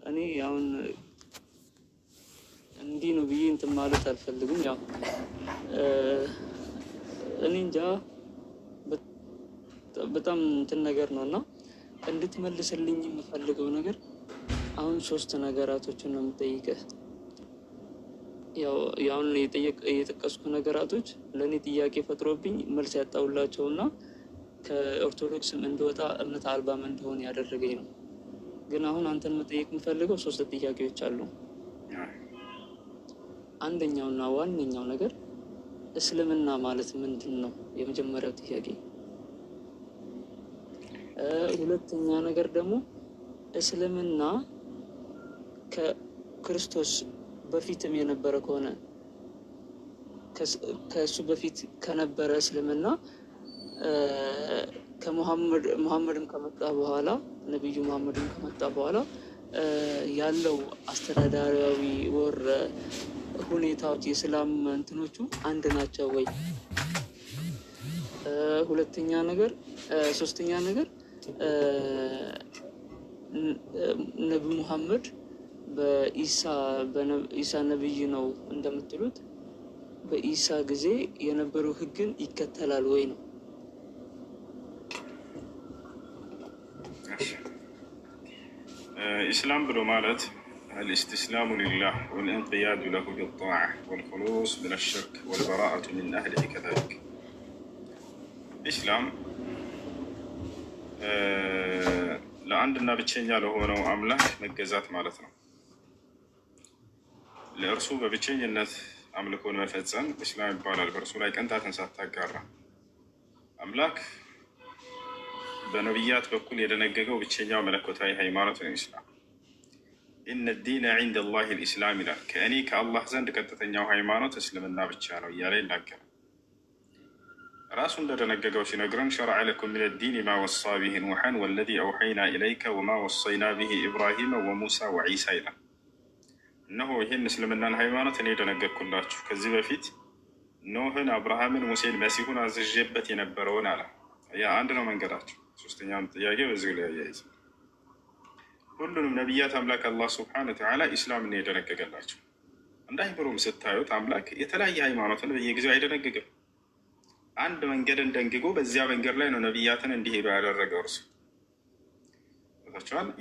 እኔ አሁን እንዲህ ነው ብዬ እንትን ማለት አልፈልግም። ያው እኔ እንጃ በጣም እንትን ነገር ነው እና እንድትመልስልኝ የምፈልገው ነገር አሁን ሶስት ነገራቶችን ነው የምጠይቅህ። ያውን የጠቀስኩ ነገራቶች ለእኔ ጥያቄ ፈጥሮብኝ መልስ ያጣሁላቸው እና ከኦርቶዶክስም እንደወጣ እምነት አልባም እንደሆነ ያደረገኝ ነው። ግን አሁን አንተን መጠየቅ የምፈልገው ሶስት ጥያቄዎች አሉ። አንደኛውና ዋነኛው ነገር እስልምና ማለት ምንድን ነው? የመጀመሪያው ጥያቄ። ሁለተኛ ነገር ደግሞ እስልምና ከክርስቶስ በፊትም የነበረ ከሆነ ከእሱ በፊት ከነበረ እስልምና ከሙሐመድም ከመጣ በኋላ ነቢዩ ሙሐመድም ከመጣ በኋላ ያለው አስተዳዳሪያዊ ወር ሁኔታዎች የእስላም እንትኖቹ አንድ ናቸው ወይ? ሁለተኛ ነገር ሶስተኛ ነገር ነቢ ሙሐመድ በኢሳ ነብይ ነው እንደምትሉት በኢሳ ጊዜ የነበረው ህግን ይከተላል ወይ ነው? ኢስላም ብሎ ማለት الاستسلام لله والانقياد له بالطاعة والخلوص من الشرك والبراءة من أهله كذلك. ኢስላም ለአንድና ብቸኛ ለሆነው አምላክ መገዛት ማለት ነው። ለእርሱ በብቸኝነት አምልኮን መፈጸም ኢስላም ይባላል። በእርሱ ላይ ቅንጣትን ሳታጋራ አምላክ በነቢያት በኩል የደነገገው ብቸኛው መለኮታዊ ሃይማኖት ነው ኢስላም። ኢነ ዲነ ዒንደ ላሂ ልኢስላም ይላል። ከእኔ ከአላህ ዘንድ ቀጥተኛው ሃይማኖት እስልምና ብቻ ነው እያለ ይናገራል። ራሱ እንደደነገገው ሲነግረን ሸረዐ ለኩም ሚነ ዲን ማ ወሳ ብሂ ኑሐን ወለዚ አውሐይና ኢለይከ ወማ ወሰይና ብሂ ኢብራሂመ ወሙሳ ወዒሳ ይላል። እነሆ ይህን እስልምናን ሃይማኖት እኔ ደነገግኩላችሁ ከዚህ በፊት ኖህን፣ አብርሃምን፣ ሙሴን፣ መሲሁን አዝዤበት የነበረውን አለ። ያ አንድ ነው መንገዳቸው። ሶስተኛውን ጥያቄ በዚህ ላይ ያያይዝ። ሁሉንም ነቢያት አምላክ አላህ ስብሐነ ወተዓላ ኢስላምን የደነገገላቸው። እንዳይብሩም ስታዩት አምላክ የተለያየ ሃይማኖትን በየጊዜው አይደነግግም። አንድ መንገድን ደንግጎ በዚያ መንገድ ላይ ነው ነቢያትን እንዲሄዱ ያደረገው እርሱ።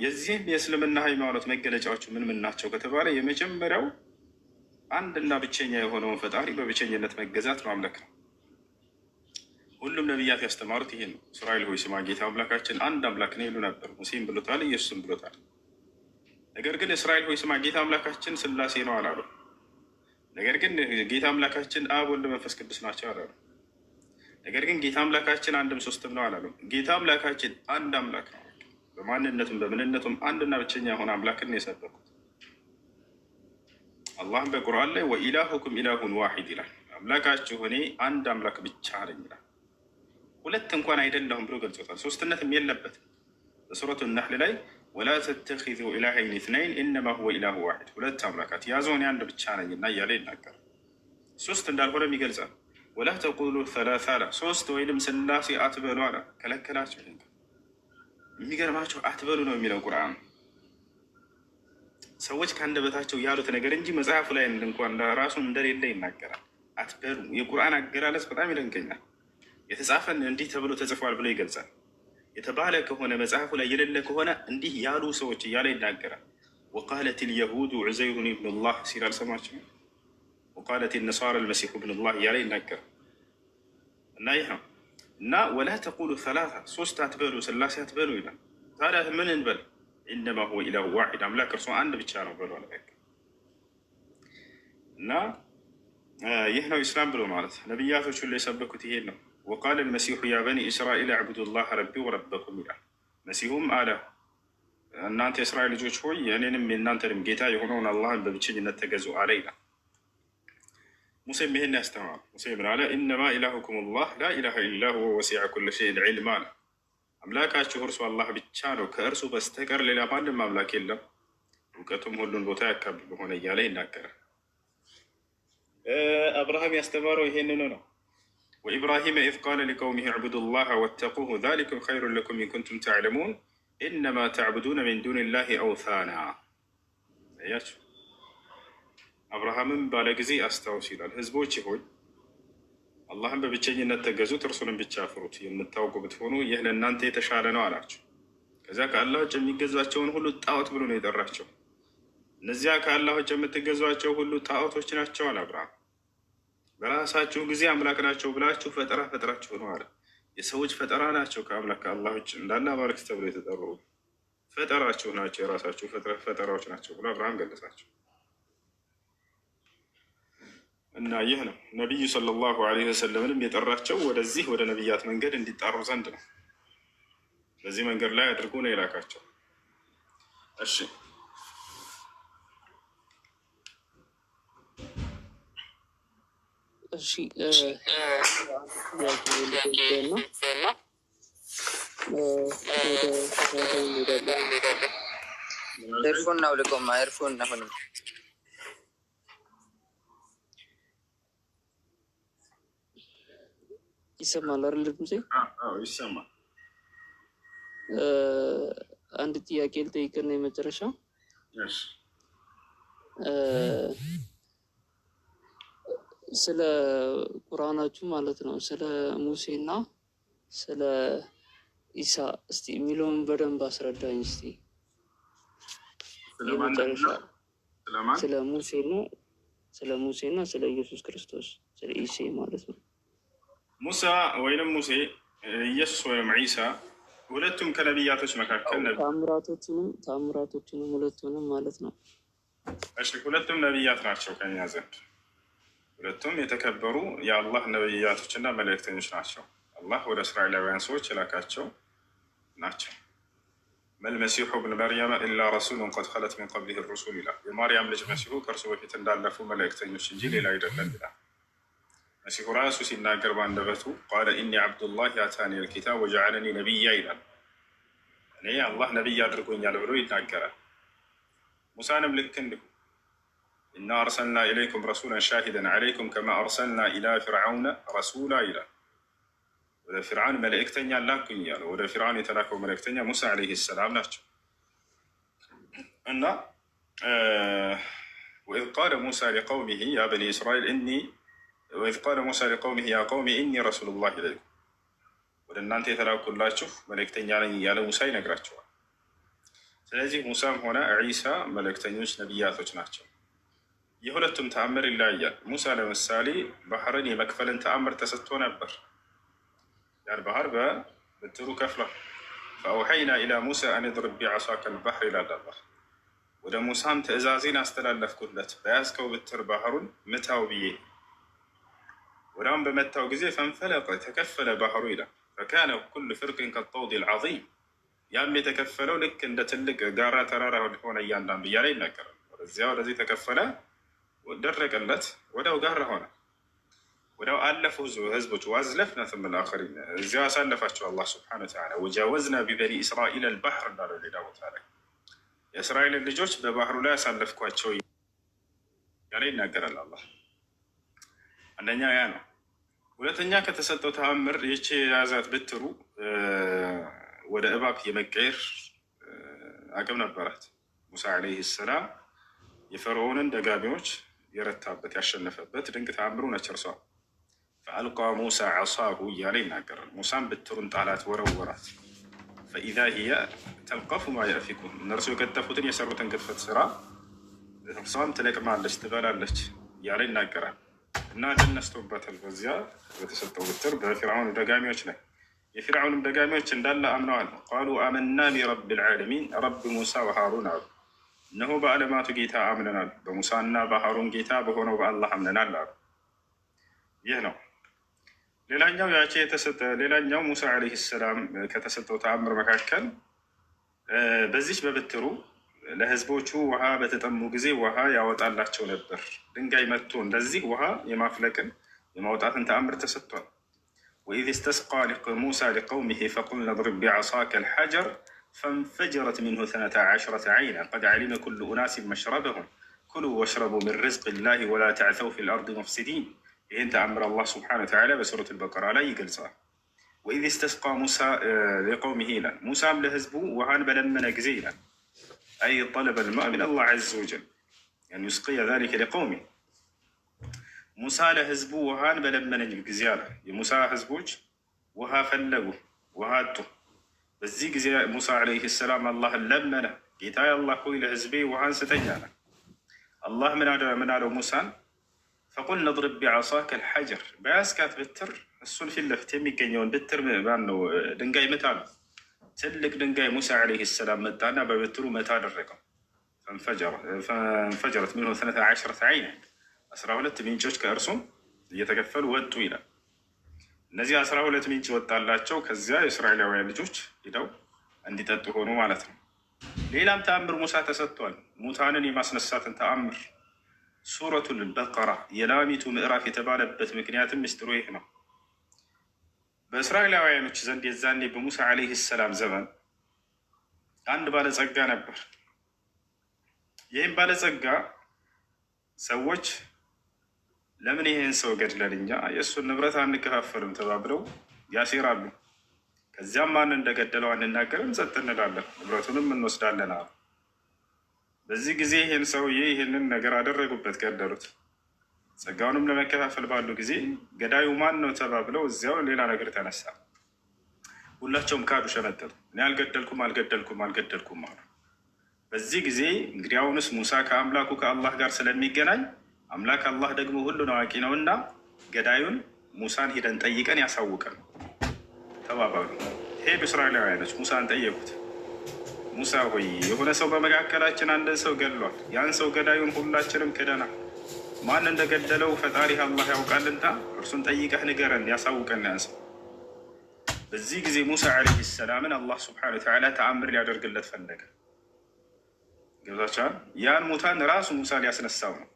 የዚህም የእስልምና ሃይማኖት መገለጫዎቹ ምን ምን ናቸው ከተባለ የመጀመሪያው አንድና ብቸኛ የሆነውን ፈጣሪ በብቸኝነት መገዛት ማምለክ ነው። ሁሉም ነቢያት ያስተማሩት ይሄን ነው። እስራኤል ሆይ ስማ፣ ጌታ አምላካችን አንድ አምላክ ነው ይሉ ነበር። ሙሴም ብሎታል፣ ኢየሱስም ብሎታል። ነገር ግን እስራኤል ሆይ ስማ፣ ጌታ አምላካችን ስላሴ ነው አላሉ። ነገር ግን ጌታ አምላካችን አብ፣ ወልድ፣ መንፈስ ቅዱስ ናቸው አላሉ። ነገር ግን ጌታ አምላካችን አንድም ሶስትም ነው አላሉ። ጌታ አምላካችን አንድ አምላክ ነው። በማንነቱም በምንነቱም አንድና ብቸኛ የሆነ አምላክን የሰበኩት። አላህም በቁርአን ላይ ወኢላሁኩም ኢላሁን ዋሂድ ይላል። አምላካችሁ እኔ አንድ አምላክ ብቻ ነኝ ይላል። ሁለት እንኳን አይደለሁም ብሎ ገልጾታል። ሶስትነትም የለበትም። በሱረቱ ነሕል ላይ ወላ ተተኪዙ ኢላሀይን ኢትነይን ኢነማ ሁወ ኢላሁ ዋሂድ፣ ሁለት አምላካት ያዙ እኔ አንድ ብቻ ነኝና እያለ ይናገራል። ሶስት እንዳልሆነም ይገልጻል። ወላ ተቁሉ ሰላሳ አለ፣ ሶስት ወይንም ስላሴ አትበሉ አለ፣ ከለከላቸው። የሚገርማቸው አትበሉ ነው የሚለው ቁርአን። ሰዎች ከአንደበታቸው ያሉት ነገር እንጂ መጽሐፉ ላይ እንኳን ራሱን እንደሌለ ይናገራል። አትበሉ የቁርአን አገላለጽ በጣም ይደንቀኛል። የተጻፈን እንዲህ ተብሎ ተጽፏል ብሎ ይገልጻል። የተባለ ከሆነ መጽሐፉ ላይ የሌለ ከሆነ እንዲህ ያሉ ሰዎች እያለ ይናገራል። ወቃለት ልየሁዱ ዑዘይሩን ብኑላህ ሲል አልሰማችም? ወቃለት ነሳራ ልመሲሑ ብኑላህ እያለ ይናገራል። እና ይህ ነው እና ወላ ተቁሉ ሰላሳ፣ ሶስት አትበሉ፣ ስላሴ አትበሉ ይላል። ታዲያ ምን እንበል? ኢነማ ሁወ ኢላሁ ዋሂድ፣ አምላክ እርሱ አንድ ብቻ ነው በሉ አለ። እና ይህ ነው ኢስላም ብሎ ማለት። ነቢያቶች ሁሉ የሰበኩት ይሄን ነው። ወቃለ ልመሲሑ ያ በኒ እስራኤል አዕቡዱላህ ረቢ ወረበኩም ይላል። መሲሁም አለ እናንተ የእስራኤል ልጆች ሆይ የእኔንም የእናንተንም ጌታ የሆነውን አላህን በብቸኝነት ተገዙ አለ ይላል። ሙሴም ይሄን ያስተማሩ። ሙሴ ምን አለ? ኢነማ ኢላሁኩም ላህ ላ ኢላሃ ኢላ ሁወ ወሲዐ ኩለ ሸይን ዒልማ አለ። አምላካችሁ እርሱ አላህ ብቻ ነው፣ ከእርሱ በስተቀር ሌላ ማንም አምላክ የለም፣ እውቀቱም ሁሉን ቦታ ያካብብ ሆነ እያለ ይናገራል። አብርሃም ያስተማረው ይሄንኑ ነው። ወኢብራሂመ ኢዝ ቃለ ሊቀውሚሂ ዕቡዱ ላህ ወተቁሁ ዛሊኩም ኸይሩን ለኩም ኢን ኩንቱም ተዕለሙን ኢነማ ተዕቡዱነ ሚን ዱኒላሂ አውሳና። አያችሁ፣ አብርሃምም ባለ ጊዜ አስታውስ ይላል፣ ህዝቦች ሆይ አላህን በብቸኝነት ተገዙት፣ እርሱንም ብቻ ፍሩት። የምታውቁ ብትሆኑ ይህ ለእናንተ የተሻለ ነው አላቸው። ከዚያ ከአላህ ውጭ የሚገዟቸውን ሁሉ ጣዖት ብሎ ነው የጠራቸው። እነዚያ ከአላህ ውጭ የምትገዟቸው ሁሉ ጣዖቶች ናቸው አለ አብርሃም። በራሳችሁ ጊዜ አምላክ ናቸው ብላችሁ ፈጠራ ፈጥራችሁ ነው አለ። የሰዎች ፈጠራ ናቸው ከአምላክ ከአላህ ውጭ እንዳለ አማልክት ተብሎ የተጠሩ ፈጠራችሁ ናቸው፣ የራሳችሁ ፈጠራዎች ናቸው ብሎ አብርሃም ገለጻቸው። እና ይህ ነው ነቢዩ ሰለላሁ ዐለይሂ ወሰለምንም የጠራቸው ወደዚህ ወደ ነቢያት መንገድ እንዲጣሩ ዘንድ ነው። በዚህ መንገድ ላይ አድርጎ ነው የላካቸው። እሺ እሺ ኤርፎን ነው ልቆማ ኤርፎን አሁንም ይሰማል አይደል? ድምጼ ይሰማል። አንድ ጥያቄ ልጠይቅና የመጨረሻ ስለ ቁርአናችሁ ማለት ነው፣ ስለ ሙሴና ስለ ኢሳ እስቲ የሚለውን በደንብ አስረዳኝ እስቲ። የመጨረሻ ስለ ሙሴና ስለ ኢየሱስ ክርስቶስ ስለ ኢሴ ማለት ነው። ሙሳ ወይንም ሙሴ፣ ኢየሱስ ወይም ዒሳ ሁለቱም ከነቢያቶች መካከል ታምራቶችንም ሁለቱንም ማለት ነው። እሺ ሁለቱም ነቢያት ናቸው ከኛ ዘንድ። ሁለቱም የተከበሩ የአላህ ነቢያቶችና መልእክተኞች ናቸው። አላህ ወደ እስራኤላውያን ሰዎች የላካቸው ናቸው። መልመሲሑ ብን መርየመ ኢላ ረሱሉን ቀድ ኸለት ሚን ቀብሊህ ሩሱል ይላል። የማርያም ልጅ መሲሁ ከእርሱ በፊት እንዳለፉ መልእክተኞች እንጂ ሌላ አይደለም ይላል። መሲሁ ራሱ ሲናገር በአንደበቱ ቃለ ኢኒ ዓብዱላህ አታኒ ልኪታብ ወጀዐለኒ ነቢያ ይላል። እኔ አላህ ነቢይ አድርጎኛል ብሎ ይናገራል። ሙሳንም ልክ እንዲሁ ኢና አርሰልና ኢለይኩም ረሱላን ሻሂደን ዐለይኩም ከማ አርሰልና ኢላ ፊርዓውነ ረሱላ ይላል። ወደ ፊርዓን መልእክተኛ ላኩኝ እያለ ወደ ፊርዓን የተላከው መልእክተኛ ሙሳ ዓለይሂ ሰላም ናቸው። እና ወኢዝ ቃለ ሙሳ ሊቀውሚሂ ያ በኒ እስራኤል ወኢዝ ቃለ ሙሳ ሊቀውሚሂ ያ ቀውሚ ኢኒ ረሱሉላህ ኢለይኩም፣ ወደ እናንተ የተላኩላችሁ መልእክተኛ ነኝ እያለ ሙሳ ይነግራቸዋል። ስለዚህ ሙሳም ሆነ ዒሳ መልእክተኞች ነቢያቶች ናቸው። የሁለቱም ተአምር ይለያያል። ሙሳ ለምሳሌ ባህርን የመክፈልን ተአምር ተሰጥቶ ነበር። ያን ባህር በብትሩ ከፍሏል። ፈአውሐይና ኢላ ሙሳ አን ድርብ ቢዐሳከ ልባሕር ይላል አላህ። ወደ ሙሳም ትእዛዜን አስተላለፍኩለት በያዝከው ብትር ባህሩን ምታው ብዬ። ወዳም በመታው ጊዜ ፈንፈለቀ ተከፈለ ባህሩ ይላል። ፈካነ ኩሉ ፍርቅን ከጠውድ ልዓዚም፣ ያም የተከፈለው ልክ እንደ ትልቅ ጋራ ተራራ ሆነ እያንዳንዱ እያለ ይናገራል። ወደዚያ ወደዚህ ተከፈለ፣ ደረቀለት፣ ወዲያው ጋራ ሆነ። ወዲያው አለፉ ህዝቦች ዋዝለፍና ثم الآخرين እዚያ አሳለፋቸው አላህ ሱብሓነሁ ወተዓላ። ወጃወዝና ቢበኒ እስራኤል አልባሕር እንዳለው ሌላ ቦታ ላይ የእስራኤልን ልጆች በባህሩ ላይ አሳለፍኳቸው ያለ ይናገራል አላህ። አንደኛ ያ ነው። ሁለተኛ ከተሰጠው ተአምር ይህች የያዛት ብትሩ ወደ እባብ የመቀየር አቅም ነበራት። ሙሳ ዓለይሂ ሰላም የፈርዖንን ደጋሚዎች የረታበት ያሸነፈበት ድንቅ ተአምሩ ነች እርሷ። ፈአልቃ ሙሳ ዐሳሁ እያለ ይናገራል። ሙሳም ብትሩን ጣላት፣ ወረወራት። ፈኢዛ ሂየ ተልቀፉ ማ የእፊኩን፣ እነርሱ የቀጠፉትን የሰሩትን ግድፈት ስራ እርሷም ትለቅማለች፣ ትበላለች እያለ ይናገራል። እና ድል ነስቶበታል በዚያ በተሰጠው ብትር በፊርዓውን ደጋሚዎች ላይ። የፊርዓውንም ደጋሚዎች እንዳለ አምነዋል። ቃሉ አመና ቢረብ ልዓለሚን ረብ ሙሳ ወሃሩን አሉ። እነሆ በዓለማቱ ጌታ አምነናል፣ በሙሳና በሃሩን ጌታ በሆነው በአላህ አምነናል አሉ። ይህ ነው። ሌላኛው ሙሳ ዓለይሂ ሰላም ከተሰጠው ተአምር መካከል በዚች በብትሩ ለህዝቦቹ ውሃ በተጠሙ ጊዜ ውሃ ያወጣላቸው ነበር። ድንጋይ መጥቶ እንደዚህ ውሃ የማፍለቅን የማውጣትን ተአምር ተሰጥቷል። ወኢዝ እስተስቃ ሙሳ ሊቀውሚሂ ፈቁልና ድሪብ ቢዐሳከ ልሐጀር ፈንፈጀረት ሚንሁ 12 ዐይና ቀድ ዐሊመ ኩሉ ኡናሲን መሽረበሁም ኩሉ ወሽረቡ ምን ርዝቅ ላህ ወላ ተዕተው ፊ ልአርድ ሙፍሲዲን። ይህን ተአምር አላህ ስብሓነሁ ወተዓላ በሱረት አልበቀራ ላይ ይገልጸዋል። ወኢዝ ኢስተስቃ ሙሳ ሊቀውሚሂ ይላል። ሙሳም ለህዝቡ ውሃን በለመነ ጊዜ ይላል አይ ጠለበ ልማእ ሚን አላህ ዐዘ ወጀል አን ዩስቅየ ዛሊከ ሊቀውሚህ። ሙሳ ለህዝቡ ውሃን በለመነኝ ጊዜ አለ። የሙሳ ህዝቦች ውሃ ፈለጉ፣ ውሃ አጡ። በዚህ ጊዜ ሙሳ ዓለይሂ ሰላም አላህን ለመነ። ጌታ አላህ ሆይ ለህዝቤ ውሃን ስጠኝ አለ። አላህ ምን አለው ሙሳን? ፈቁል ነድሪብ ቢዐሳከ አልሐጀር፣ በያዝካት በትር እሱን ፊት ለፊት የሚገኘውን በትር ማነው ድንጋይ ምታ ነው። ትልቅ ድንጋይ ሙሳ ዓለይሂ ሰላም መጣና በበትሩ መታ አደረገው። ፈንፈጀረት ሚንሁ 12 ዐይን፣ 12 ምንጮች ከእርሱም እየተከፈሉ ወጡ ይላል። እነዚህ 12 ምንጭ ወጣላቸው። ከዚያ የእስራኤላውያን ልጆች ሂደው እንዲጠጡ ሆኑ ማለት ነው። ሌላም ተአምር ሙሳ ተሰጥቷል። ሙታንን የማስነሳትን ተአምር ሱረቱል በቀራ የላሚቱ ምዕራፍ የተባለበት ምክንያትም ምስጢሩ ይህ ነው። በእስራኤላውያኖች ዘንድ የዛኔ በሙሳ ዓለይሂ ሰላም ዘመን አንድ ባለጸጋ ነበር። ይህም ባለጸጋ ሰዎች ለምን ይህን ሰው ገድለን እኛ የእሱን ንብረት አንከፋፈልም ተባብለው ያሴራሉ። ከዚያም ማን እንደገደለው አንናገርም፣ ጸጥ እንላለን፣ ንብረቱንም እንወስዳለን አሉ። በዚህ ጊዜ ይህን ሰውዬ ይህንን ነገር አደረጉበት፣ ገደሉት። ጸጋውንም ለመከፋፈል ባሉ ጊዜ ገዳዩ ማን ነው ተባብለው እዚያው ሌላ ነገር ተነሳ። ሁላቸውም ካዱ፣ ሸመጠጡ። እኔ አልገደልኩም አልገደልኩም አሉ። በዚህ ጊዜ እንግዲህ አሁንስ ሙሳ ከአምላኩ ከአላህ ጋር ስለሚገናኝ አምላክ አላህ ደግሞ ሁሉን አዋቂ ነውና ገዳዩን ሙሳን ሂደን ጠይቀን ያሳውቀን ተባባሉ። ሄዱ እስራኤላውያኖች ሙሳን ጠየቁት። ሙሳ ሆይ የሆነ ሰው በመካከላችን አንድን ሰው ገድሏል። ያን ሰው ገዳዩን ሁላችንም ክደናል። ማን እንደገደለው ፈጣሪህ አላህ ያውቃልና እርሱን ጠይቀህ ንገረን፣ ያሳውቀን ያን ሰው። በዚህ ጊዜ ሙሳ ዓለይሂ ሰላምን አላህ ሱብሓነሁ ወተዓላ ተአምር ሊያደርግለት ፈለገ። ገብታችኋል? ያን ሙታን ራሱ ሙሳ ሊያስነሳው ነው፣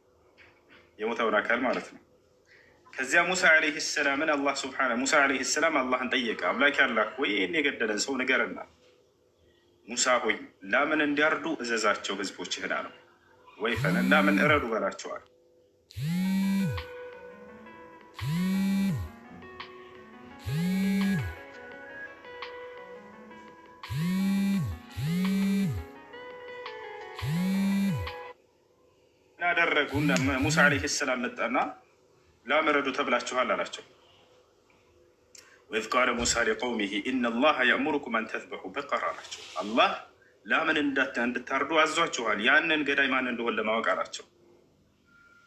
የሞተውን አካል ማለት ነው። ከዚያ ሙሳ ዓለይሂ ሰላምን ሙሳ ዓለይሂ ሰላም አላህን ጠየቀ። አምላክ ያላህ ወይ ይህን የገደለን ሰው ንገረና ሙሳ ሆይ ላምን እንዲያርዱ እዘዛቸው ህዝቦችህን አለው። ወይፈንን ላምን እረዱ በላቸዋል። እናደረጉ ሙሳ ዓለይሂ ሰላም መጣና ላም እረዱ ተብላችኋል አላቸው። ወኢዝ ቃለ ሙሳ ሊቀውሚሂ ኢነላሀ የእሙሩኩም አን ተዝበሑ በቀራ አላቸው። አላህ ላምን እንድታርዱ አዟችኋል፣ ያንን ገዳይ ማን እንደሆን ለማወቅ አላቸው።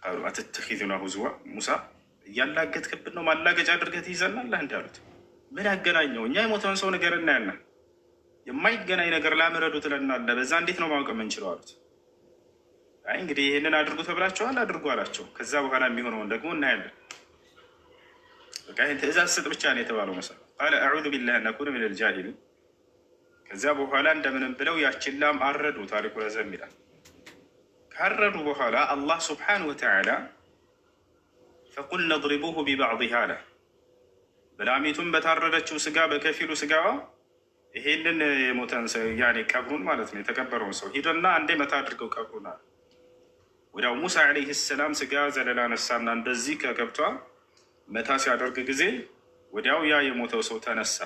ቃሉ አተተኺዙና ሁዝዋ፣ ሙሳ እያላገጥክብን ነው፣ ማላገጫ አድርገህ ትይዘናለህ እንዲ አሉት። ምን ያገናኘው? እኛ የሞተውን ሰው ነገር እናያለን፣ የማይገናኝ ነገር ላም እረዱ ትለናለህ፣ በዛ እንዴት ነው ማወቅ የምንችለው አሉት። አይ እንግዲህ ይህንን አድርጉ ተብላችኋል፣ አድርጉ አላቸው። ከዛ በኋላ የሚሆነውን ደግሞ እናያለን። ይህን ትእዛዝ ስጥ ብቻ ነው የተባለው። ሙሳ ቃለ አዑዙ ቢላህ አን አኩነ ሚነል ጃሂሊን። ከዚያ በኋላ እንደምንም ብለው ያችን ላም አረዱ። ታሪኩ ረዘም ይላል። ካረዱ በኋላ አላህ ሱብሓነሁ ወተዓላ ፈቁል ነድሪቡሁ ቢባዕዲሃ አለ። በላሚቱም በታረደችው ስጋ በከፊሉ ስጋዋ ይሄንን የሞተን ቀብሩን ማለት ነው የተቀበረውን ሰው ሂደና አንዴ መታ አድርገው ቀብሩን አለ። ወዲያው ሙሳ ዓለይሂ ሰላም ስጋ ዘለላ ነሳና እንደዚህ ከከብቷ መታ ሲያደርግ ጊዜ ወዲያው ያ የሞተው ሰው ተነሳ።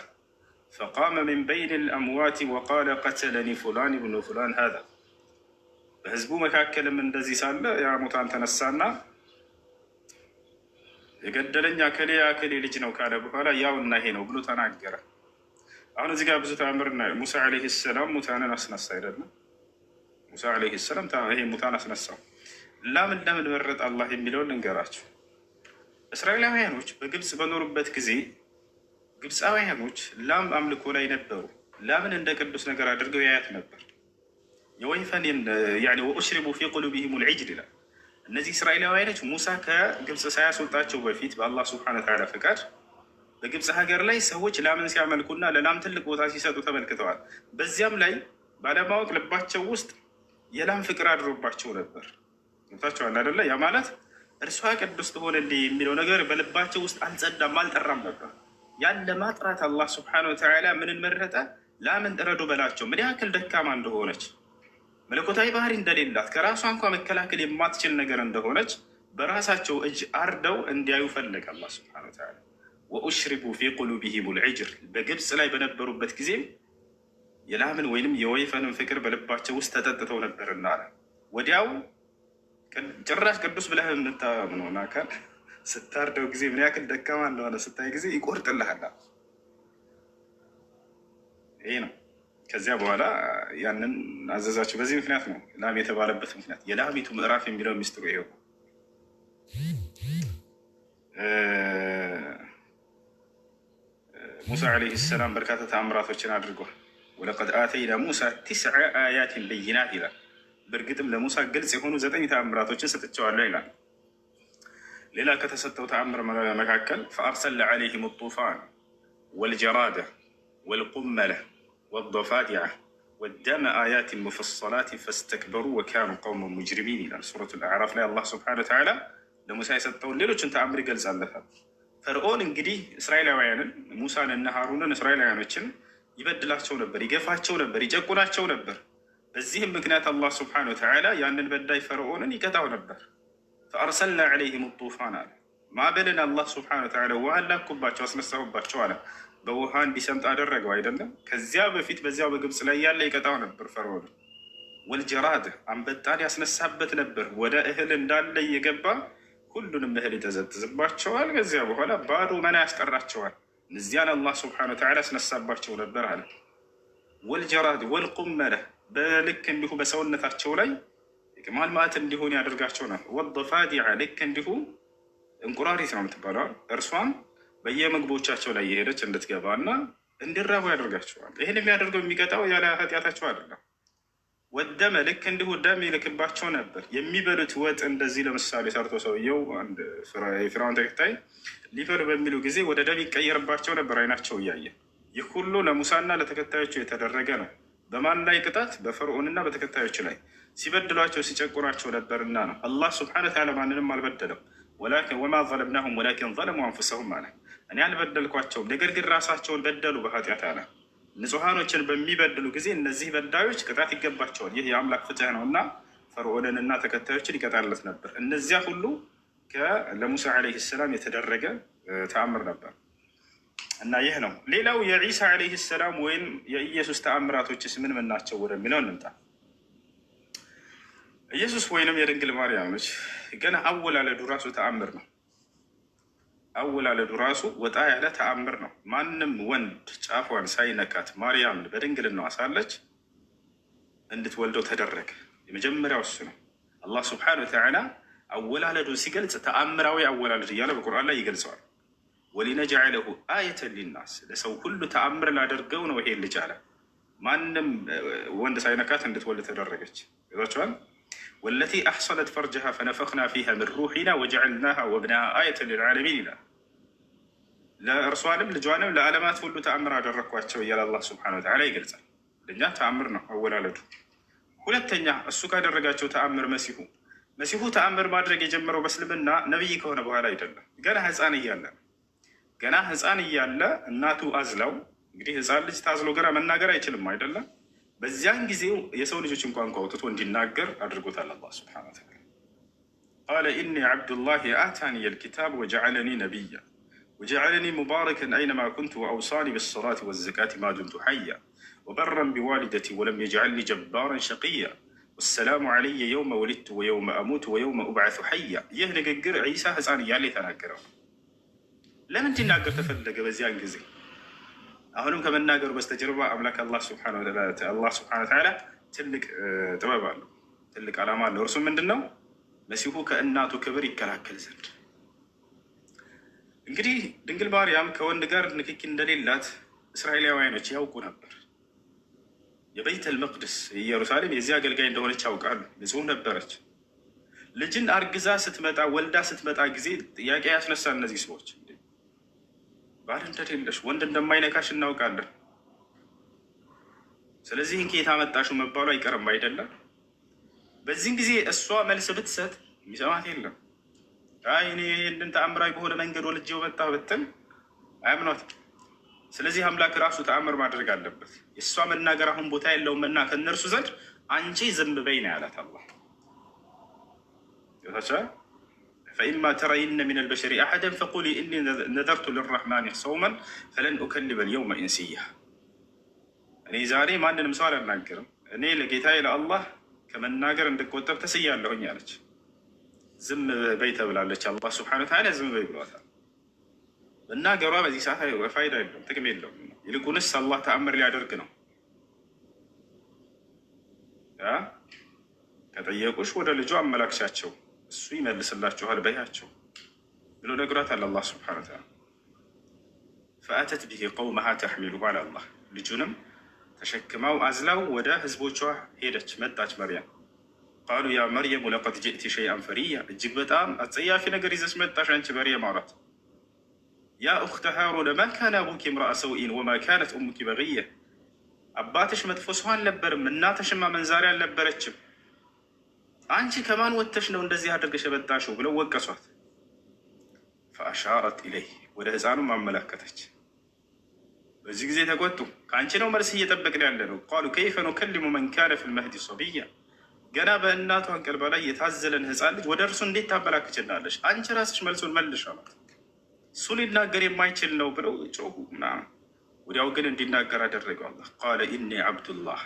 ፈቃመ ሚን በይን ልአምዋት ወቃለ ቀተለኒ ፉላን ብኑ ፉላን ሃዛ። በህዝቡ መካከልም እንደዚህ ሳለ ያ ሙታን ተነሳና የገደለኛ ከሌ አከሌ ልጅ ነው ካለ በኋላ ያውና ይሄ ነው ብሎ ተናገረ። አሁን እዚህ ጋር ብዙ ተአምር እናያለን። ሙሳ ዓለይሂ ሰላም ሙታንን አስነሳ አይደለም? ሙሳ ዓለይሂ ሰላም ይሄ ሙታን አስነሳው። ለምን መረጥ አላህ የሚለውን ልንገራችሁ። እስራኤላውያኖች በግብፅ በኖሩበት ጊዜ ግብፃውያኖች ላም አምልኮ ላይ ነበሩ። ላምን እንደ ቅዱስ ነገር አድርገው ያያት ነበር። የወይፈን ወኡሽሪቡ ፊ ቁሉቢሂም ልዕጅል ይላል። እነዚህ እስራኤላውያኖች ሙሳ ከግብፅ ሳያስወጣቸው በፊት በአላህ ስብሐነ ወተዓላ ፈቃድ በግብፅ ሀገር ላይ ሰዎች ላምን ሲያመልኩና ለላም ትልቅ ቦታ ሲሰጡ ተመልክተዋል። በዚያም ላይ ባለማወቅ ልባቸው ውስጥ የላም ፍቅር አድሮባቸው ነበር። ገብታችኋል አይደለ? ያ ማለት እርሷ ቅዱስ ትሆንልኝ የሚለው ነገር በልባቸው ውስጥ አልጸዳም፣ አልጠራም ነበር። ያን ለማጥራት አላህ ስብሐነሁ ወተዓላ ምንን መረጠ? ላምን እረዱ በላቸው። ምን ያክል ደካማ እንደሆነች፣ መለኮታዊ ባህሪ እንደሌላት፣ ከራሷ እንኳ መከላከል የማትችል ነገር እንደሆነች በራሳቸው እጅ አርደው እንዲያዩ ፈለገ አላህ ስብሐነሁ ወተዓላ። ወኡሽሪቡ ፊ ቁሉቢሂም ልዕጅር በግብፅ ላይ በነበሩበት ጊዜም የላምን ወይንም የወይፈንን ፍቅር በልባቸው ውስጥ ተጠጥተው ነበርና አለ። ወዲያው ጭራሽ ቅዱስ ብለህ የምታምነውን አካል ስታርደው ጊዜ ምን ያክል ደካማ እንደሆነ ስታይ ጊዜ ይቆርጥልሃል። ይሄ ነው። ከዚያ በኋላ ያንን አዘዛቸው። በዚህ ምክንያት ነው ላም የተባለበት ምክንያት። የላሚቱ ምዕራፍ የሚለው ሚስጥሩ ይሄው። ሙሳ ዓለይሂ ሰላም በርካታ ተአምራቶችን አድርጓል። ወለቀድ አተይና ሙሳ 9 አያትን በይናት ይላል። በእርግጥም ለሙሳ ግልጽ የሆኑ 9 ተአምራቶችን ሰጥቼዋለሁ ይላል። ሌላ ከተሰጠው ተአምር መካከል ፈአርሰልና ዓለይሂም ጡፋን ወልጀራደ ወልቁመለ ወደፋዲዐ ወደመ አያትን ሙፈሰላት ፈስተክበሩ ወካኑ ቀውመን ሙጅሪሚን ይላል። ሱረቱል አዕራፍ ላይ አላህ ሱብሓነሁ ወተዓላ ለሙሳ የሰጠውን ሌሎችን ተአምር ይገልጻለታል። ፈርዖን እንግዲህ እስራኤላውያንን ሙሳን እና ሃሩንን እስራኤላውያኖችን ይበድላቸው ነበር፣ ይገፋቸው ነበር፣ ይጨቁናቸው ነበር። በዚህም ምክንያት አላህ ስብሐነሁ ወተዓላ ያንን በዳይ ፈርዖንን ይቀጣው ነበር። ፈአርሰልና ዐለይሂም ጡፋን አለ። ማዕበልን አላህ ስብሐነሁ ወተዓላ ውሃን ላኩባቸው፣ አስነሳሁባቸው አለ። በውሃ እንዲሰምጥ አደረገው አይደለም። ከዚያ በፊት በዚያው በግብፅ ላይ ያለ ይቀጣው ነበር ፈርዖን። ወልጀራድ አንበጣን ያስነሳበት ነበር። ወደ እህል እንዳለ እየገባ ሁሉንም እህል ይጠዘጥዝባቸዋል። ከዚያ በኋላ ባዶ መና ያስቀራቸዋል። እነዚያን አላህ ስብሐነሁ ወተዓላ ያስነሳባቸው ነበር አለ። ወልጀራድ ወልቁመለ በልክ እንዲሁ በሰውነታቸው ላይ ማልማት እንዲሆን ያደርጋቸው ነበር። ወደፋዲዐ ልክ እንዲሁ እንቁራሪት ነው የምትባለው እርሷን በየምግቦቻቸው ላይ የሄደች እንድትገባ እና እንዲራቡ ያደርጋቸዋል። ይህን የሚያደርገው የሚቀጣው ያለ ኃጢአታቸው አይደለም። ወደመ ልክ እንዲሁ ደም ይልክባቸው ነበር። የሚበሉት ወጥ እንደዚህ ለምሳሌ ሰርቶ ሰውየው አንድ የፊርዓውን ተከታይ ሊበሉ በሚሉ ጊዜ ወደ ደም ይቀየርባቸው ነበር አይናቸው እያየ። ይህ ሁሉ ለሙሳና ለተከታዮቹ የተደረገ ነው። በማን ላይ ቅጣት? በፈርዖንና በተከታዮች ላይ ሲበድሏቸው ሲጨቁናቸው ነበርና ነው። አላህ ስብሐነሁ ወተዓላ ማንንም አልበደለም። ወማ ዘለምናሁም ወላኪን ዘለሙ አንፉሰሁም አለ። እኔ አልበደልኳቸውም፣ ነገር ግን ራሳቸውን በደሉ በኃጢአት አለ። ንጹሐኖችን በሚበድሉ ጊዜ እነዚህ በዳዮች ቅጣት ይገባቸዋል። ይህ የአምላክ ፍትህ ነው እና ፈርዖንንና ተከታዮችን ይቀጣለት ነበር። እነዚያ ሁሉ ለሙሳ ዓለይሂ ሰላም የተደረገ ተአምር ነበር እና ይህ ነው። ሌላው የዒሳ ዓለይሂ ሰላም ወይም የኢየሱስ ተአምራቶችስ ምን ምን ናቸው ወደሚለው እንምጣ። ኢየሱስ ወይንም የድንግል ማርያሞች ገና አወላለዱ ራሱ ተአምር ነው። አወላለዱ ራሱ ወጣ ያለ ተአምር ነው። ማንም ወንድ ጫፏን ሳይነካት ማርያምን በድንግልናዋ ሳለች እንድትወልደው ተደረገ። የመጀመሪያው እሱ ነው። አላህ ስብሐነሁ ወተዓላ አወላለዱን ሲገልጽ ተአምራዊ አወላለድ እያለ በቁርአን ላይ ይገልጸዋል። ወሊነጅዐለሁ አየተን ሊናስ ለሰው ሁሉ ተአምር ላደርገው ነው ይሄን ልጅ አለ። ማንም ወንድ ሳይነካት እንድትወልድ ተደረገች። ይዛችኋል። ወለቲ አሕሰነት ፈርጀሃ ፈነፈኽና ፊሃ ምን ሩሒና ወጀዐልናሃ ወብነሃ አየተን ሊልዓለሚን ይላል። ለእርሷንም ልጇንም ለዓለማት ሁሉ ተአምር አደረግኳቸው እያለ አላህ ስብሐነሁ ወተዓላ ይገልጻል። ለእኛ ተአምር ነው አወላለዱ። ሁለተኛ እሱ ካደረጋቸው ተአምር መሲሁ ተአምር ማድረግ የጀመረው በእስልምና ነቢይ ከሆነ በኋላ አይደለም። ገና ህፃን እያለ እናቱ አዝለው፣ እንግዲህ ህፃን ልጅ ታዝሎ ገና መናገር አይችልም አይደለም። በዚያን ጊዜው የሰው ልጆች እንኳን አውጥቶ እንዲናገር አድርጎታል አላህ ሱብሓነሁ ወተዓላ። ቃለ ኢኒ ዐብዱላህ አታኒየ ልኪታብ ወጀዐለኒ ነቢያ ወጀዐለኒ ሙባረከን አይነማ ኩንቱ ወአውሳኒ ብሰላቲ ወዘካቲ ማ ዱምቱ ሐያ ወበረን ቢዋሊደቲ ወለም የጅዐልኒ ጀባረን ሸቂያ ወሰላሙ ዐለየ የውመ ወሊድቱ ወየውመ አሙቱ ወየውመ ኡብዐሱ ሐያ። ይህ ንግግር ዒሳ ህፃን እያለ የተናገረው። ለምን እንዲናገር ተፈለገ በዚያን ጊዜ? አሁንም ከመናገሩ በስተጀርባ አምላክ አላህ ስብሐነሁ ወተዓላ ትልቅ ጥበብ አለው፣ ትልቅ ዓላማ አለው። እርሱ ምንድን ነው? መሲሁ ከእናቱ ክብር ይከላከል ዘንድ። እንግዲህ ድንግል ማርያም ከወንድ ጋር ንክኪ እንደሌላት እስራኤላውያኖች ያውቁ ነበር። የቤተል መቅደስ የኢየሩሳሌም የዚህ አገልጋይ እንደሆነች ያውቃሉ። ንጹሕ ነበረች። ልጅን አርግዛ ስትመጣ ወልዳ ስትመጣ ጊዜ ጥያቄ ያስነሳል። እነዚህ ሰዎች ባል እንደሌለሽ ወንድ እንደማይነካሽ እናውቃለን። ስለዚህ ከየት አመጣሽው መባሉ አይቀርም አይደለም። በዚህን ጊዜ እሷ መልስ ብትሰጥ የሚሰማት የለም። አይ እኔ ይህንን ተአምራዊ በሆነ መንገድ ወልጄው መጣሁ ብትል አያምኗት። ስለዚህ አምላክ ራሱ ተአምር ማድረግ አለበት። የእሷ መናገር አሁን ቦታ የለውም እና ከእነርሱ ዘንድ አንቺ ዝም በይ ነው ያላት አላህ። ፈኢማ ተረይነ ሚን አልበሸሪ አሐደን ፈቁሊ ኢኒ ነዘርቱ ሊረሕማን ሰውመን ፈለን ኡከሊመ አልየውመ ኢንሲያ። እኔ ዛሬ ማንንም ሰው አላናገርም፣ እኔ ለጌታዬ ለአላህ ከመናገር እንድቆጠብ ተስያለሁኝ አለች። ዝም በይ ተብላለች። አላህ ሱብሓነሁ ወተዓላ ዝም በይ ብሏታል። መናገሯ በዚህ ሰዓት ፋይዳ የለውም፣ ጥቅም የለውም። ይልቁንስ አላህ ተአምር ሊያደርግ ነው። ከጠየቁሽ ወደ ልጁ አመላክሻቸው እሱ ይመልስላችኋል በያቸው ብሎ ነግሯታል አላህ ሱብሓነሁ ወተዓላ። ፈአተት ቢሂ ቀውመሃ ተሕሚሉሁ አለ አላህ። ልጁንም ተሸክማው አዝላው ወደ ህዝቦቿ ሄደች መጣች መርያም። ቃሉ ያ መርየሙ ለቀድ ጅእቲ ሸይአን ፈሪያ፣ እጅግ በጣም አጸያፊ ነገር ይዘሽ መጣሽ አንቺ መርየም አሏት። ያ ኡኽተ ሃሩን ማ ካነ አቡኪ እምረአ ሰውኢን ወማ ካነት ኡሙኪ በግየ፣ አባትሽ መጥፎ ሰው አልነበርም እናትሽማ መንዛሪ አልነበረችም፣ አንቺ ከማን ወጥተሽ ነው እንደዚህ አድርገሽ የመጣሽው ብለው ወቀሷት። ፈአሻረት ኢለይህ፣ ወደ ህፃኑም አመላከተች። በዚህ ጊዜ ተቆጡ። ከአንቺ ነው መልስ እየጠበቅን ያለ ነው። ቃሉ ከይፈ ኑከሊሙ መን ካነ ፊል መህዲ ሰቢያ፣ ገና በእናቷ አንቀልባ ላይ የታዘለን ህፃን ልጅ ወደ እርሱ እንዴት ታመላክችናለሽ? አንቺ ራስሽ መልሱን መልሽ አሏት። እሱ ሊናገር የማይችል ነው ብለው ጮሁ ምናምን። ወዲያው ግን እንዲናገር አደረገው አላህ። ቃለ ኢኒ አብዱላህ፣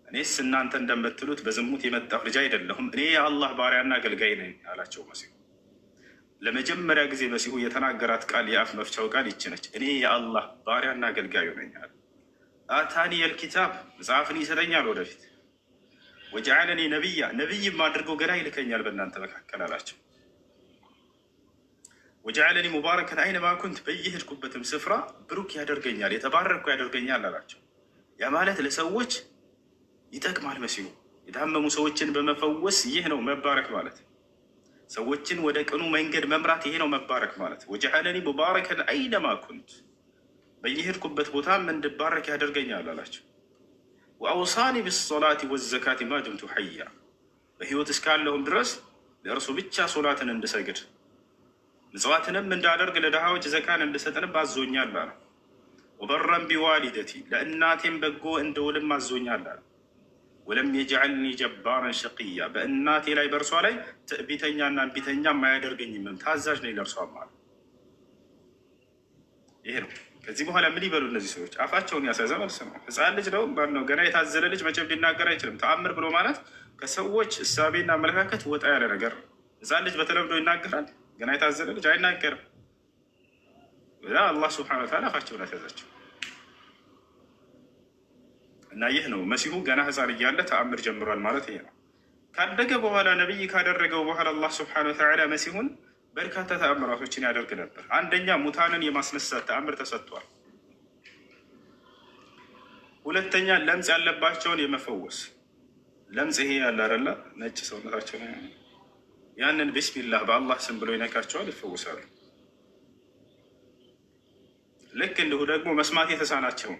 እኔስ እናንተ እንደምትሉት በዝሙት የመጣሁ ልጅ አይደለሁም፣ እኔ የአላህ ባሪያና አገልጋይ ነኝ አላቸው መሲሁ። ለመጀመሪያ ጊዜ መሲሁ የተናገራት ቃል የአፍ መፍቻው ቃል ይች ነች። እኔ የአላህ ባሪያና አገልጋዩ ነኝ አለ። አታኒ የልኪታብ፣ መጽሐፍን ይሰጠኛል ወደፊት። ወጀዐለኒ ነቢያ፣ ነቢይም አድርገው ገና ይልከኛል በእናንተ መካከል አላቸው። ወጀዐለኒ ሙባረከን አይነማ ኩንት፣ በየሄድኩበትም ስፍራ ብሩክ ያደርገኛል የተባረኩ ያደርገኛል አላቸው። ያ ማለት ለሰዎች ይጠቅማል። መሲሁ የታመሙ ሰዎችን በመፈወስ ይህ ነው መባረክ ማለት። ሰዎችን ወደ ቅኑ መንገድ መምራት ይሄ ነው መባረክ ማለት። ወጀዐለኒ ሙባረከን አይነማ ኩንት፣ በየሄድኩበት ቦታም እንድባረክ ያደርገኛል አላቸው። ወአውሳኒ ቢሰላቲ ወዘካቲ ማ ዱምቱ ሐያ፣ በህይወት እስካለሁም ድረስ ለእርሱ ብቻ ሶላትን እንድሰግድ ምጽዋትንም እንዳደርግ ለድሃዎች ዘካን እንድሰጥንም አዞኛል አለ። ወበረን ቢዋሊደቲ፣ ለእናቴም በጎ እንደውልም አዞኛል አለ። ወለም የጅዐልኒ ጀባረን ሸቅያ፣ በእናቴ ላይ በእርሷ ላይ ትዕቢተኛና እምቢተኛ አያደርገኝም፣ ታዛዥ ነኝ ለእርሷም አለ። ይሄ ነው። ከዚህ በኋላ ምን ይበሉ እነዚህ ሰዎች? አፋቸውን ያስያዘ መልስ ነው። ህፃን ልጅ ነው ነው ገና የታዘለ ልጅ መቼም ሊናገር አይችልም። ተአምር ብሎ ማለት ከሰዎች እሳቤና አመለካከት ወጣ ያለ ነገር ነው። ህፃን ልጅ በተለምዶ ይናገራል፣ ገና የታዘለ ልጅ አይናገርም። አላህ ሱብሓነሁ ወተዓላ አፋቸውን ያስያዛቸው እና ይህ ነው መሲሁ ገና ህፃን እያለ ተአምር ጀምሯል ማለት ይሄ ነው። ካደገ በኋላ ነቢይ ካደረገው በኋላ አላህ ሱብሓነሁ ወተዓላ መሲሁን በርካታ ተአምራቶችን ያደርግ ነበር። አንደኛ ሙታንን የማስነሳት ተአምር ተሰጥቷል። ሁለተኛ ለምጽ ያለባቸውን የመፈወስ ለምጽ ይሄ ያለ አይደለ ነጭ ሰውነታቸው ያንን ቢስሚላህ በአላህ ስም ብሎ ይነካቸዋል፣ ይፈወሳሉ። ልክ እንዲሁ ደግሞ መስማት የተሳናቸው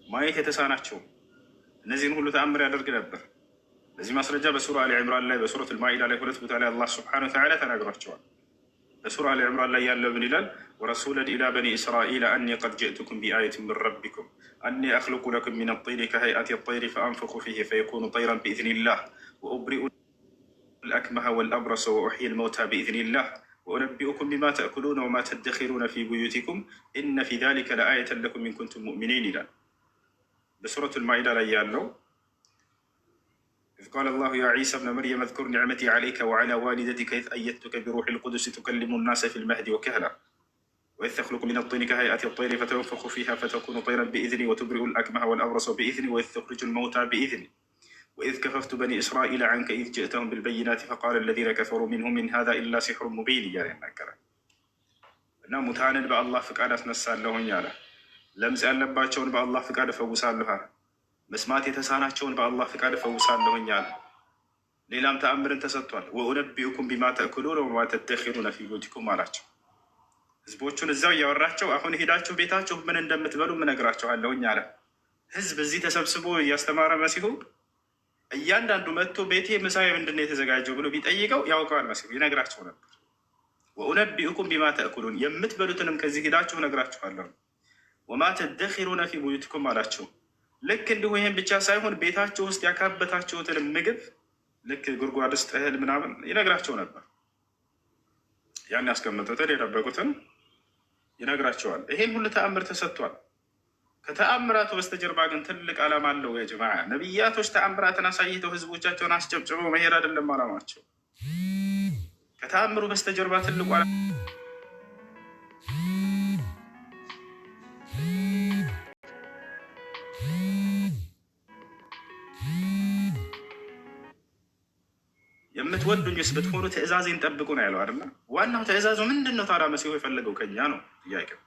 ማየት የተሳናቸው እነዚህን ሁሉ ተአምር ያደርግ ነበር። በዚህ ማስረጃ በሱራ አሊ ዕምራን ላይ በሱረት አልማኢዳ ላይ ሁለት ቦታ ላይ አላህ ሱብሓነሁ ወተዓላ ተናግሯቸዋል። በሱራ አሊ ዕምራን ላይ ያለው ምን ይላል? ወረሱለን ኢላ በኒ እስራኢል አኒ ቀድ ጅእቱኩም ቢአየትን ምን ረቢኩም አኒ አኽሉቁ ለኩም ሚነ ጢኒ ከሀይአቲ ጠይሪ ፈአንፉኹ ፊሂ ፈየኩኑ ጠይረን ቢኢዝኒላህ ወኡብሪኡ ልአክመሀ ወልአብረሰ ወኡሕዪ ልመውታ ቢኢዝኒላህ ወኡነቢኡኩም ቢማ ተእኩሉነ ወማ ተደኺሩነ ፊ ቡዩቲኩም ኢነ ፊ ዛሊከ ለአየተን ለኩም ኢን ኩንቱም ሙእሚኒን ይላል። በሱረቱ አልማኢዳ ላይ ያለው إذ قال الله يا عيسى ابن مريم اذكر نعمتي عليك وعلى والدتك إذ أيدتك بروح القدس تكلم الناس في المهد وكهلا وإذ تخلق من الطين كهيئة الطير فتنفخ فيها فتكون طيرا بإذني وتبرئ الأكمه والأبرص بإذني وإذ تخرج الموتى بإذني وإذ كففت بني إسرائيل عنك إذ جئتهم بالبينات فقال الذين كفروا منهم إن هذا إلا سحر مبين يا ريناكرا እና ሙታንን በአላህ ፍቃድ አስነሳለሁኝ አለ። ለምጽ ያለባቸውን በአላህ ፍቃድ እፈውሳለሁ አለ። መስማት የተሳናቸውን በአላህ ፍቃድ እፈውሳለሁኝ አለ። ሌላም ተአምርን ተሰጥቷል። ወኡነቢኡኩም ቢማ ተእኩሉነ ወማ ተደኺሩነ ፊ ቡዩቲኩም አላቸው። ህዝቦቹን እዛው እያወራቸው አሁን ሄዳችሁ ቤታችሁ ምን እንደምትበሉ እነግራችኋለሁኝ አለ። ህዝብ እዚህ ተሰብስቦ እያስተማረ መሲሁ እያንዳንዱ መጥቶ ቤቴ ምሳዬ ምንድን ነው የተዘጋጀው ብሎ ቢጠይቀው ያውቀዋል። መሲሁ ይነግራቸው ነበር። ወኡነቢኡኩም ቢማ ተእኩሉን፣ የምትበሉትንም ከዚህ ሄዳችሁ እነግራችኋለሁ። ወማ ተደኺሩነ ፊ ቡዩቲኩም አላቸው። ልክ እንዲሁ ይህም ብቻ ሳይሆን ቤታችሁ ውስጥ ያካበታችሁትን ምግብ ልክ ጉድጓድ ውስጥ እህል ምናምን ይነግራቸው ነበር። ያን ያስቀመጡትን የደበቁትን ይነግራቸዋል። ይሄን ሁሉ ተአምር ተሰጥቷል። ከተአምራቱ በስተጀርባ ግን ትልቅ ዓላማ አለው። የጀማ ነቢያቶች ተአምራትን አሳይተው ህዝቦቻቸውን አስጨብጭበው መሄድ አይደለም ዓላማቸው። ከተአምሩ በስተጀርባ ትልቁ የምትወዱኝስ ብትሆኑ ትእዛዜን ጠብቁ ነው ያለው አይደለ? ዋናው ትእዛዙ ምንድን ነው ታዲያ? መሲሁ የፈለገው ከኛ ነው ጥያቄው።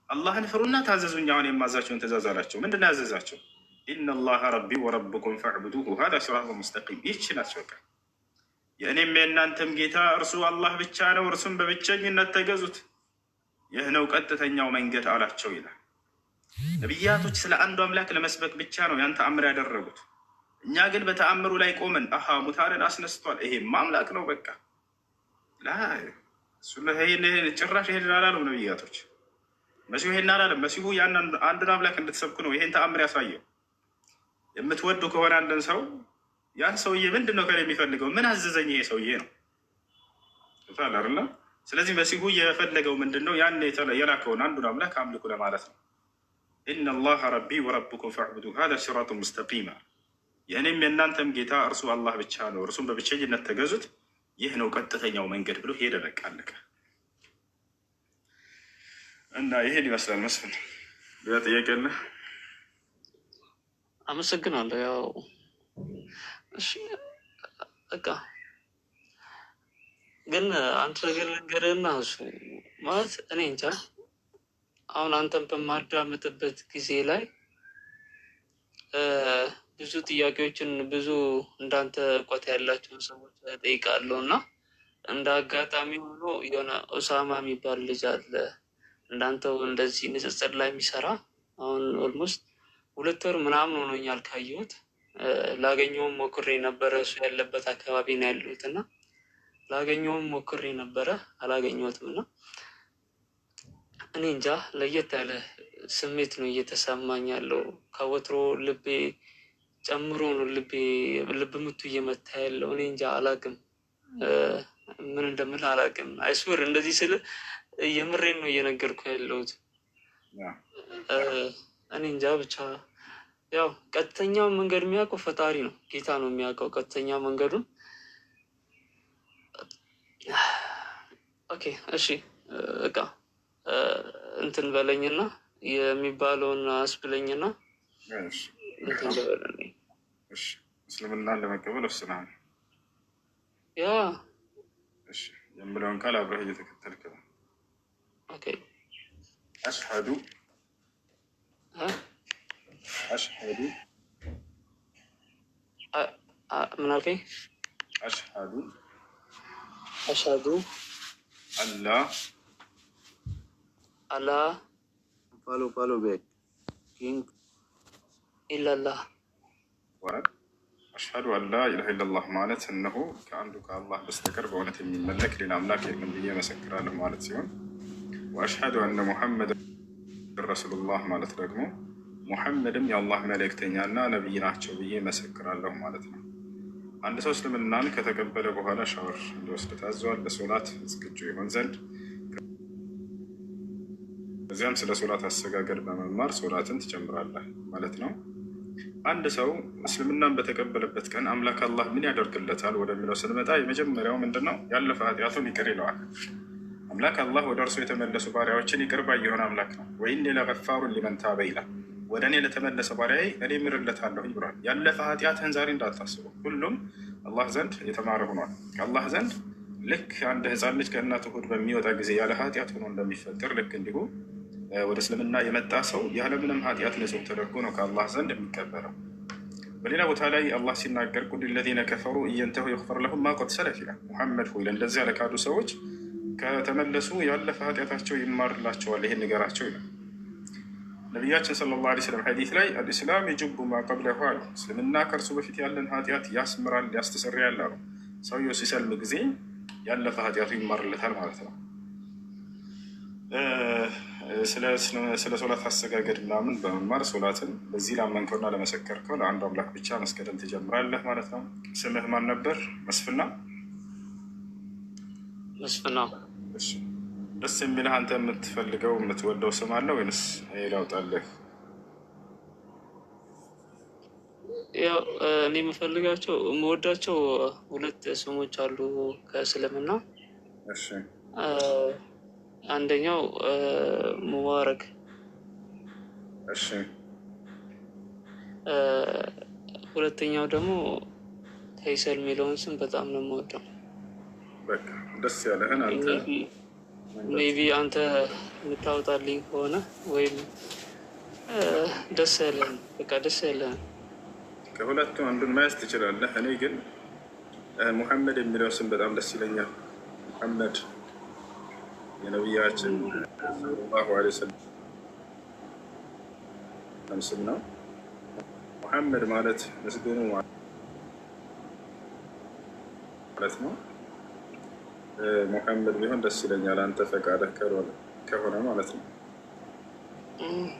አላህን ፍሩና ታዘዙኝ፣ አሁን የማዛቸውን ትእዛዝ አላቸው። ምንድን ነው ያዘዛቸው? ኢነላሀ ረቢ ወረብኩም ፈዕቡዱሁ ሀዛ ሲራጡ ሙስተቂም። ይችላል በቃ የእኔም የእናንተም ጌታ እርሱ አላህ ብቻ ነው፣ እርሱም በብቸኝነት ተገዙት፣ ይህ ነው ቀጥተኛው መንገድ አላቸው ይላል። ነቢያቶች ስለ አንዱ አምላክ ለመስበክ ብቻ ነው ያን ተአምር ያደረጉት። እኛ ግን በተአምሩ ላይ ቆመን አሀ ሙታንን አስነስቷል፣ ይሄማ አምላክ ነው በቃ ጭራሽ ይሄን አላለም ነቢያቶች። መሲሁ ይሄን አላለም። መሲሁ ያን አንዱን አምላክ እንድትሰብኩ ነው ይሄን ተአምር ያሳየው። የምትወዱ ከሆነ አንድን ሰው ያን ሰውዬ ምንድን ነው ከእኔ የሚፈልገው? ምን አዘዘኝ ይሄ ሰውዬ ነው አይደለ? ስለዚህ መሲሁ የፈለገው ምንድን ነው? ያን የላከውን አንዱን አምላክ አምልኩ ለማለት ነው። ኢነላሀ ረቢ ወረብኩም ፈዕቡዱ ሀዛ ሲራጡ ሙስተቂማ፣ የእኔም የእናንተም ጌታ እርሱ አላህ ብቻ ነው፣ እርሱም በብቸኝነት ተገዙት፣ ይህ ነው ቀጥተኛው መንገድ ብሎ ሄደ። በቃ አለቀ። እና ይሄን ይመስላል። መስፍን ሌላ ጥያቄ አለ? አመሰግናለሁ። ያው እሺ በቃ ግን አንተ ነገር ነገርና እሱ ማለት እኔ እንጃ። አሁን አንተን በማዳምጥበት ጊዜ ላይ ብዙ ጥያቄዎችን ብዙ እንዳንተ እውቀት ያላቸውን ሰዎች ጠይቃለሁ እና እንደ አጋጣሚ ሆኖ የሆነ ኦሳማ የሚባል ልጅ አለ እንዳንተው እንደዚህ ንጽጽር ላይ የሚሰራ አሁን ኦልሞስት 2 ወር ምናምን ሆኖኛል ካየሁት። ላገኘውም ሞክሬ ነበረ። እሱ ያለበት አካባቢ ነው ያሉት እና ላገኘውም ሞክሬ ነበረ አላገኘሁትም። እና እኔ እንጃ ለየት ያለ ስሜት ነው እየተሰማኝ ያለው። ከወትሮ ልቤ ጨምሮ ነው ልብ ምቱ እየመታ ያለው። እኔ እንጃ አላቅም፣ ምን እንደምል አላቅም። አይስወር እንደዚህ ስል የምሬን ነው እየነገርኩ ያለሁት። እኔ እንጃ ብቻ ያው ቀጥተኛው መንገድ የሚያውቀው ፈጣሪ ነው፣ ጌታ ነው የሚያውቀው ቀጥተኛ መንገዱን። ኦኬ እሺ እቃ እንትን በለኝና የሚባለውን አስብለኝና እንትን በለኝ። እስልምናን ለመቀበል ወስነሃል? ያ የምለውን ቃል አብረህ እየተከተልክ ነው። ኦኬ አሽሀዱ ምን አልከኝ? አሽሀዱ አላ ፓሎ ቤት ኪንግ ኢላላህ አሽሀዱ አላ ኢላሀ ኢለላህ ማለት እነሆ ከአንዱ ከአላህ በስተቀር በእውነት የሚመለክ ሌላ አምላክ የለም ብዬ መሰክራለሁ ማለት ሲሆን፣ ወአሽሀዱ አነ ሙሐመድ ረሱሉላህ ማለት ደግሞ ሙሐመድም የአላህ መልእክተኛና ነቢይ ናቸው ብዬ መሰክራለሁ ማለት ነው። አንድ ሰው እስልምናን ከተቀበለ በኋላ ሻወር እንዲወስድ ታዘዋል፣ ለሶላት ዝግጁ ይሆን ዘንድ። ከዚያም ስለ ሶላት አሰጋገድ በመማር ሶላትን ትጀምራለህ ማለት ነው። አንድ ሰው እስልምናን በተቀበለበት ቀን አምላክ አላህ ምን ያደርግለታል ወደሚለው ስንመጣ የመጀመሪያው ምንድን ነው? ያለፈ ኃጢአቱን ይቅር ይለዋል። አምላክ አላህ ወደ እርሱ የተመለሱ ባሪያዎችን ይቅር ባይ የሆነ አምላክ ነው። ወኢኒ ለገፋሩን ሊመን ታበ ይላል። ወደ እኔ ለተመለሰ ባሪያዬ እኔ ምርለታለሁ ብሏል። ያለፈ ኃጢአትህን ዛሬ እንዳታስበው፣ ሁሉም አላህ ዘንድ የተማረ ሆኗል። ከአላህ ዘንድ ልክ አንድ ህፃን ልጅ ከእናቱ ሆድ በሚወጣ ጊዜ ያለ ኃጢአት ሆኖ እንደሚፈጠር ልክ እንዲሁ ወደ እስልምና የመጣ ሰው ያለምንም ኃጢአት ንጹህ ተደርጎ ነው ከአላህ ዘንድ የሚቀበለው። በሌላ ቦታ ላይ አላህ ሲናገር ቁል ለዚነ ከፈሩ እየንተሁ ይግፈር ለሁም ማ ቀድ ሰለፍ ይላል። ሙሐመድ ሆይ ለእንደዚያ ለካዱ ሰዎች ከተመለሱ ያለፈ ኃጢአታቸው ይማርላቸዋል፣ ይሄን ንገራቸው ይላል ነቢያችን ሰለላሁ ዐለይሂ ወሰለም ሐዲስ ላይ። አልእስላም የጅቡ ማ ቀብለሁ አሉ። እስልምና ከእርሱ በፊት ያለን ኃጢአት ያስምራል፣ ያስተሰርያል አሉ። ሰውየው ሲሰልም ጊዜ ያለፈ ኃጢአቱ ይማርለታል ማለት ነው። ስለ ሶላት አሰጋገድ ምናምን በመማር ሶላትን በዚህ ላመንከውና ለመሰከርከው ለአንዱ አምላክ ብቻ መስገድን ትጀምራለህ ማለት ነው። ስምህ ማን ነበር? መስፍና። መስፍና። ደስ የሚልህ አንተ የምትፈልገው የምትወደው ስም አለ ወይንስ ላውጣልህ? ያው እኔ የምወዳቸው ሁለት ስሞች አሉ ከእስልምና። አንደኛው ሙባረክ፣ ሁለተኛው ደግሞ ተይሰል የሚለውን ስም በጣም ነው የምወደው። በቃ ደስ ያለህን አንተ ሜቢ አንተ የምታወጣልኝ ከሆነ ወይም ደስ ያለህን በቃ ደስ ያለህን ከሁለቱ አንዱን መያዝ ትችላለህ። እኔ ግን ሙሐመድ የሚለው ስም በጣም ደስ ይለኛል። ሙሐመድ የነቢያችን ሰለላሁ ዐለይሂ ወሰለም ስም ነው። ሙሐመድ ማለት ምስጉኑ ማለት ነው። ሙሐመድ ቢሆን ደስ ይለኛል፣ አንተ ፈቃደህ ከሆነ ማለት ነው።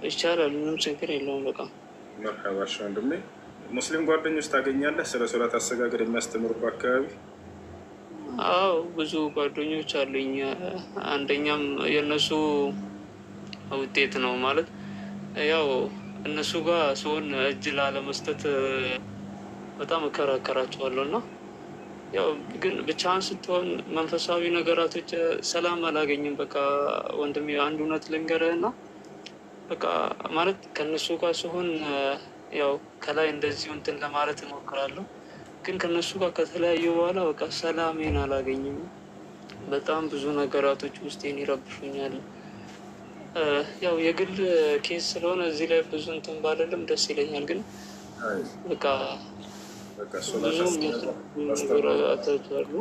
ይቻላል፣ ምንም ችግር የለውም። በቃ መርሐባሽ ወንድሜ። ሙስሊም ጓደኞች ታገኛለህ ስለ ሶላት አሰጋገድ የሚያስተምሩ አካባቢ? አዎ ብዙ ጓደኞች አሉኝ። አንደኛም የእነሱ ውጤት ነው ማለት ያው እነሱ ጋር ሲሆን እጅ ላለመስጠት በጣም እከራከራቸዋለሁ እና ያው ግን ብቻህን ስትሆን መንፈሳዊ ነገራቶች ሰላም አላገኝም። በቃ ወንድሜ አንድ እውነት ልንገርህ እና በቃ ማለት ከእነሱ ጋር ሲሆን ያው ከላይ እንደዚሁ እንትን ለማለት እሞክራለሁ፣ ግን ከእነሱ ጋር ከተለያዩ በኋላ በቃ ሰላሜን አላገኝም። በጣም ብዙ ነገራቶች ውስጤን ይረብሹኛል። ያው የግል ኬስ ስለሆነ እዚህ ላይ ብዙ እንትን ባልልም ደስ ይለኛል፣ ግን በቃ ብዙ ነገራቶች አሉ።